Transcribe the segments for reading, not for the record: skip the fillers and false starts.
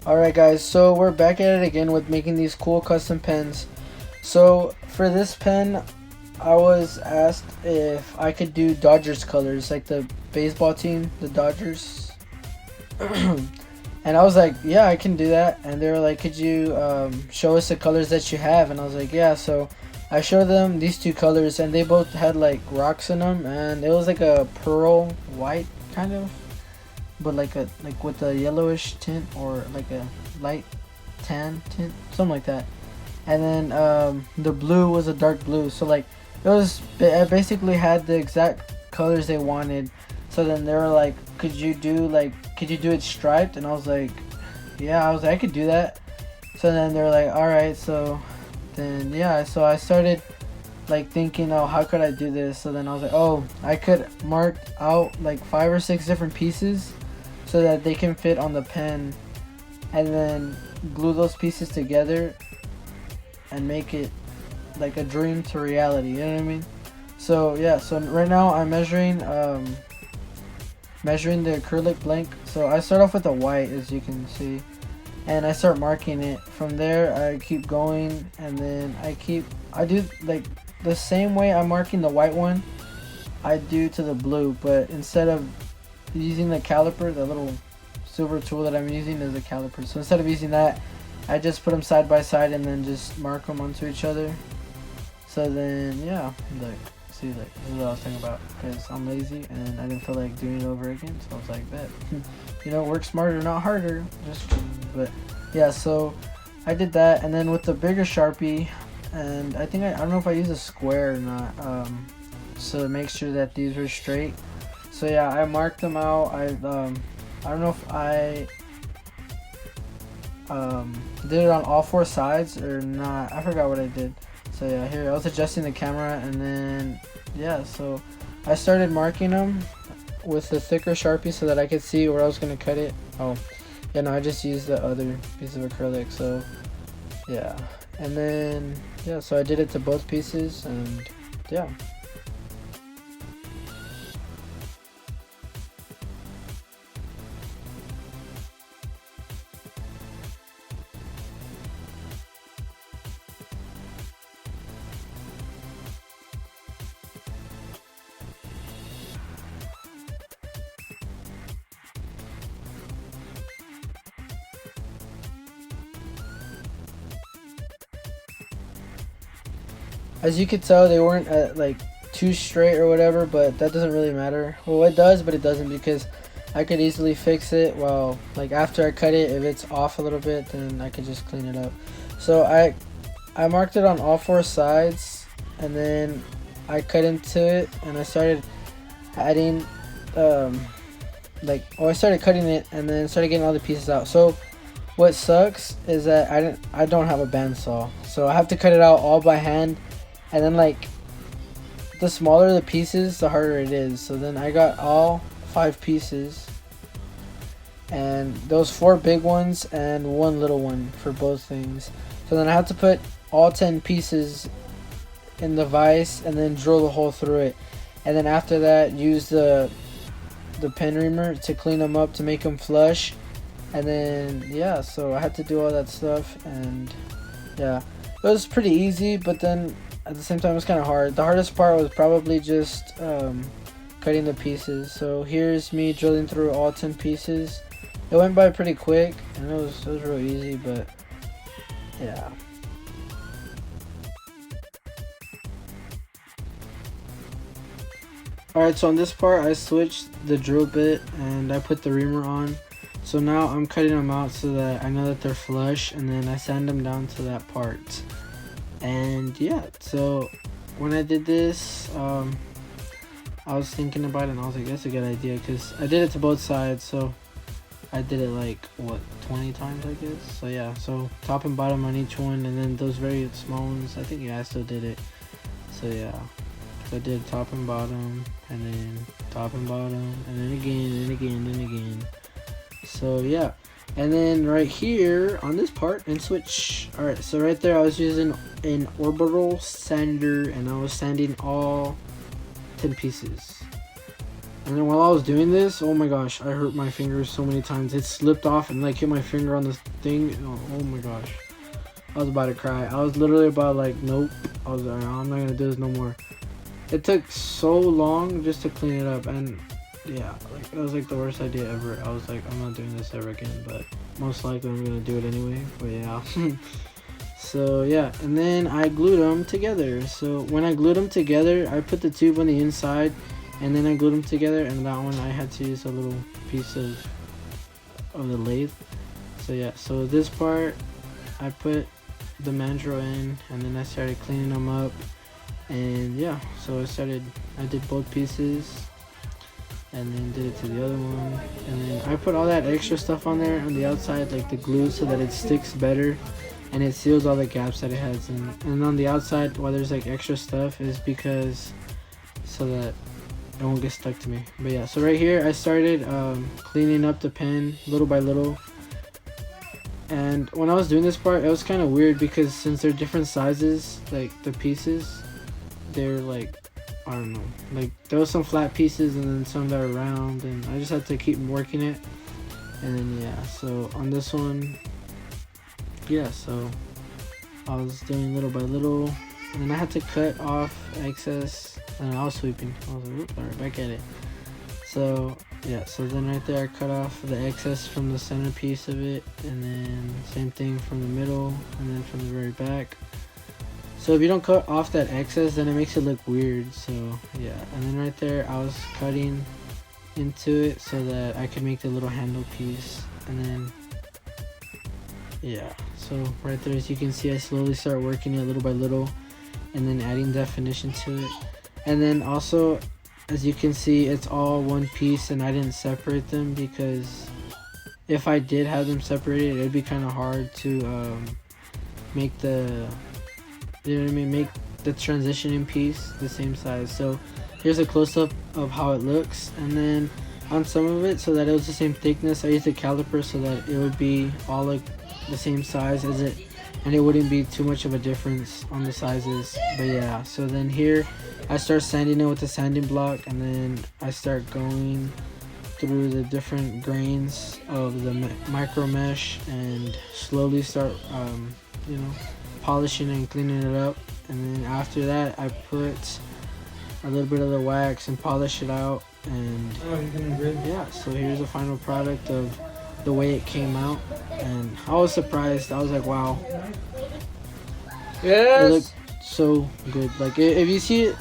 Alright guys, so we're back at it again with making these cool custom pens. So for this pen, I was asked if I could do Dodgers colors, like the baseball team, the Dodgers. And I was like, yeah, I can do that. And they were like, could you show us the colors that you have? And I was like, yeah. So I showed them these two colors, and they both had like rocks in them, and it was like a pearl white kind of, but like with a yellowish tint or like a light tan tint, something like that. And then the blue was a dark blue, so like I basically had the exact colors they wanted. So then they were like, could you do it striped? And I was like, yeah, I was like, I could do that. So then they were like, all right. So then yeah, so I started like thinking, oh, how could I do this? So then I was like, oh, I could mark out like 5 or 6 different pieces so that they can fit on the pen, and then glue those pieces together and make it like a dream to reality, you know what I mean? So yeah, so right now I'm measuring the acrylic blank. So I start off with a white, as you can see, and I start marking it. From there I keep going, and then I do like the same way I'm marking the white one I do to the blue, but instead of using the caliper, the little silver tool that I'm using is a caliper. So instead of using that, I just put them side by side and then just mark them onto each other. So then yeah, like see, like this is what I was thinking about, because I'm lazy and I didn't feel like doing it over again. So I was like, bet, you know, work smarter, not harder. Just, but yeah, so I did that, and then with the bigger Sharpie, and I don't know if I use a square or not, so to make sure that these were straight. So yeah, I marked them out. I don't know if I did it on all 4 sides or not. I forgot what I did. So yeah, here I was adjusting the camera, and then yeah, so I started marking them with the thicker Sharpie so that I could see where I was gonna cut it. Oh yeah, no, I just used the other piece of acrylic. So yeah, and then yeah, so I did it to both pieces, and yeah. As you could tell, they weren't like too straight or whatever, but that doesn't really matter. Well, it does, but it doesn't, because I could easily fix it. Well, like after I cut it, if it's off a little bit, then I could just clean it up. So I marked it on all 4 sides, and then I cut into it, and I started adding I started cutting it, and then started getting all the pieces out. So what sucks is that I don't have a bandsaw, so I have to cut it out all by hand. And then like the smaller the pieces, the harder it is. So then I got all 5 pieces, and those 4 big ones and 1 little one for both things. So then I have to put all 10 pieces in the vise and then drill the hole through it. And then after that, use the pen reamer to clean them up to make them flush. And then yeah, so I had to do all that stuff, and yeah, it was pretty easy, but then at the same time it was kind of hard. The hardest part was probably just cutting the pieces. So here's me drilling through all 10 pieces. It went by pretty quick, and it was real easy, but yeah. Alright, so on this part I switched the drill bit and I put the reamer on. So now I'm cutting them out so that I know that they're flush, and then I sand them down to that part. And yeah, so when I did this, I was thinking about it, and I was like, that's a good idea, because I did it to both sides. So I did it like what, 20 times I guess. So yeah, so top and bottom on each one, and then those very small ones, I think yeah, I still did it. So yeah, so I did top and bottom, and then top and bottom, and then again, and again, and again. So yeah, and then right here on this part, and switch. Alright, so right there I was using an orbital sander, and I was sanding all 10 pieces. And then while I was doing this, oh my gosh, I hurt my fingers so many times. It slipped off and like hit my finger on this thing. Oh my gosh. I was about to cry. I was literally about like, nope. I was like, I'm not gonna do this no more. It took so long just to clean it up, and yeah, like it was like the worst idea ever. I was like, I'm not doing this ever again, but most likely I'm gonna do it anyway. But yeah. So yeah, and then I glued them together. So when I glued them together, I put the tube on the inside, and then I glued them together. And that one I had to use a little piece of the lathe. So yeah, so this part I put the mandrel in, and then I started cleaning them up. And yeah, so I did both pieces, and then did it to the other one, and then I put all that extra stuff on there on the outside, like the glue, so that it sticks better and it seals all the gaps that it has. And on the outside, why there's like extra stuff is because so that it won't get stuck to me. But yeah, so right here I started cleaning up the pen little by little. And when I was doing this part, it was kind of weird because since they're different sizes, like the pieces, they're like, I don't know, like there was some flat pieces and then some that are round, and I just had to keep working it. And then yeah, so on this one, yeah, so I was doing little by little, and then I had to cut off excess, and I was sweeping. I was like, all right, back at it. So yeah, so then right there I cut off the excess from the center piece of it, and then same thing from the middle, and then from the very back. So if you don't cut off that excess, then it makes it look weird. So yeah, and then right there I was cutting into it so that I could make the little handle piece. And then yeah, so right there, as you can see, I slowly start working it little by little, and then adding definition to it. And then also, as you can see, it's all one piece, and I didn't separate them because if I did have them separated, it'd be kind of hard to make the, you know what I mean, make the transitioning piece the same size. So here's a close-up of how it looks, and then on some of it, so that it was the same thickness, I used a caliper so that it would be all like the same size as it, and it wouldn't be too much of a difference on the sizes. But yeah, so then here I start sanding it with the sanding block, and then I start going through the different grains of the micro mesh and slowly start you know, polishing and cleaning it up. And then after that I put a little bit of the wax and polish it out. And yeah, so here's the final product of the way it came out, and I was surprised. I was like, wow, it looked so good. Like if you see it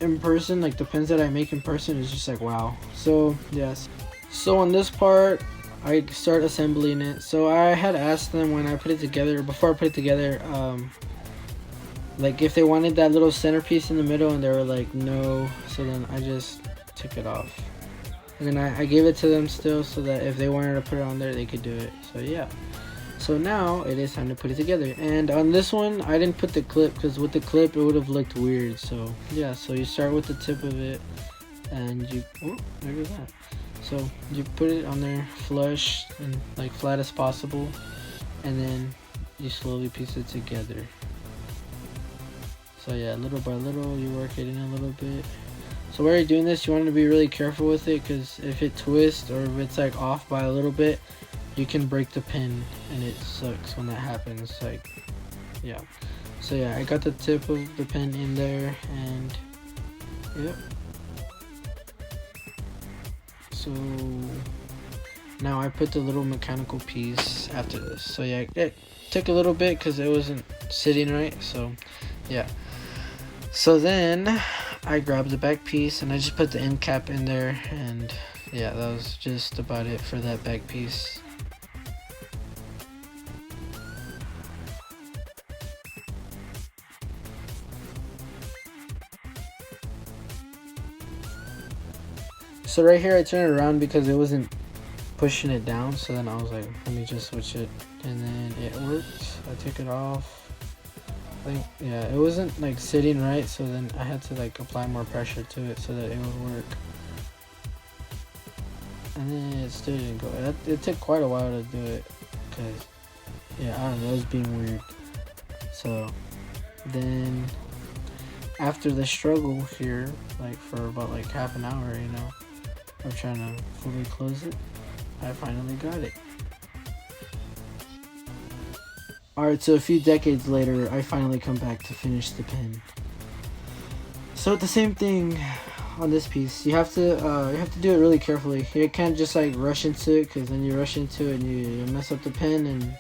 in person, like the pens that I make in person, it's just like wow. So yes, so on this part I start assembling it. So I had asked them when I put it together, before I put it together, like if they wanted that little centerpiece in the middle, and they were like no. So then I just took it off, and then I gave it to them still, so that if they wanted to put it on there, they could do it. So yeah, so now it is time to put it together. And on this one I didn't put the clip, because with the clip it would have looked weird. So yeah, so you start with the tip of it, and you, oh, there goes that. So you put it on there flush and like flat as possible, and then you slowly piece it together. So yeah, little by little you work it in a little bit. So while you're doing this, you want to be really careful with it, because if it twists or if it's like off by a little bit, you can break the pin, and it sucks when that happens. Like yeah, so yeah, I got the tip of the pen in there, and yep. So now I put the little mechanical piece after this. So yeah, it took a little bit because it wasn't sitting right. So yeah, so then I grabbed the back piece and I just put the end cap in there, and yeah, that was just about it for that back piece. So right here I turned it around because it wasn't pushing it down, so then I was like, let me just switch it, and then it worked. I took it off. I think, yeah, it wasn't like sitting right, so then I had to like apply more pressure to it so that it would work. And then it still didn't go. It took quite a while to do it, because yeah, I don't know, it was being weird. So then after the struggle here, like for about like half an hour, you know, I'm trying to fully close it. I finally got it. Alright, so a few decades later, I finally come back to finish the pen. So the same thing on this piece. You have to do it really carefully. You can't just like rush into it, because then you rush into it and you mess up the pen, and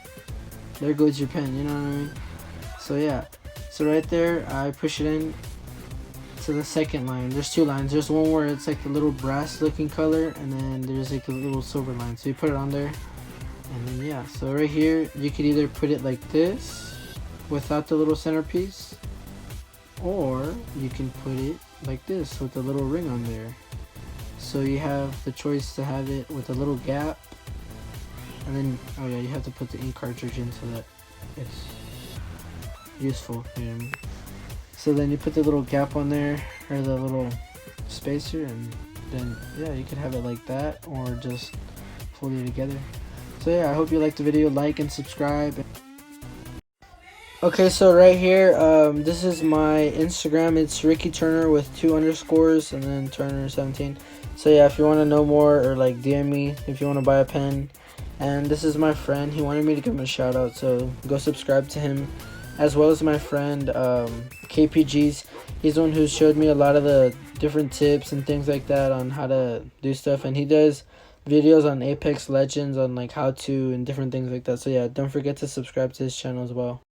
there goes your pen. You know what I mean? So yeah. So right there, I push it in to the second line. There's two lines. There's one where it's like the little brass looking color, and then there's like a little silver line. So you put it on there, and then yeah. So right here, you could either put it like this without the little centerpiece, or you can put it like this with the little ring on there. So you have the choice to have it with a little gap, and then oh yeah, you have to put the ink cartridge in so that it's useful. You know what I mean? So then you put the little gap on there, or the little spacer, and then yeah, you could have it like that, or just fold it together. So yeah, I hope you liked the video. Like and subscribe. Okay, so right here, this is my Instagram. It's Ricky Turner with 2 underscores and then Turner 17. So yeah, if you want to know more, or like DM me if you want to buy a pen. And this is my friend. He wanted me to give him a shout out, so go subscribe to him, as well as my friend KPGs. He's the one who showed me a lot of the different tips and things like that on how to do stuff, and he does videos on Apex Legends on like how to and different things like that. So yeah, don't forget to subscribe to his channel as well.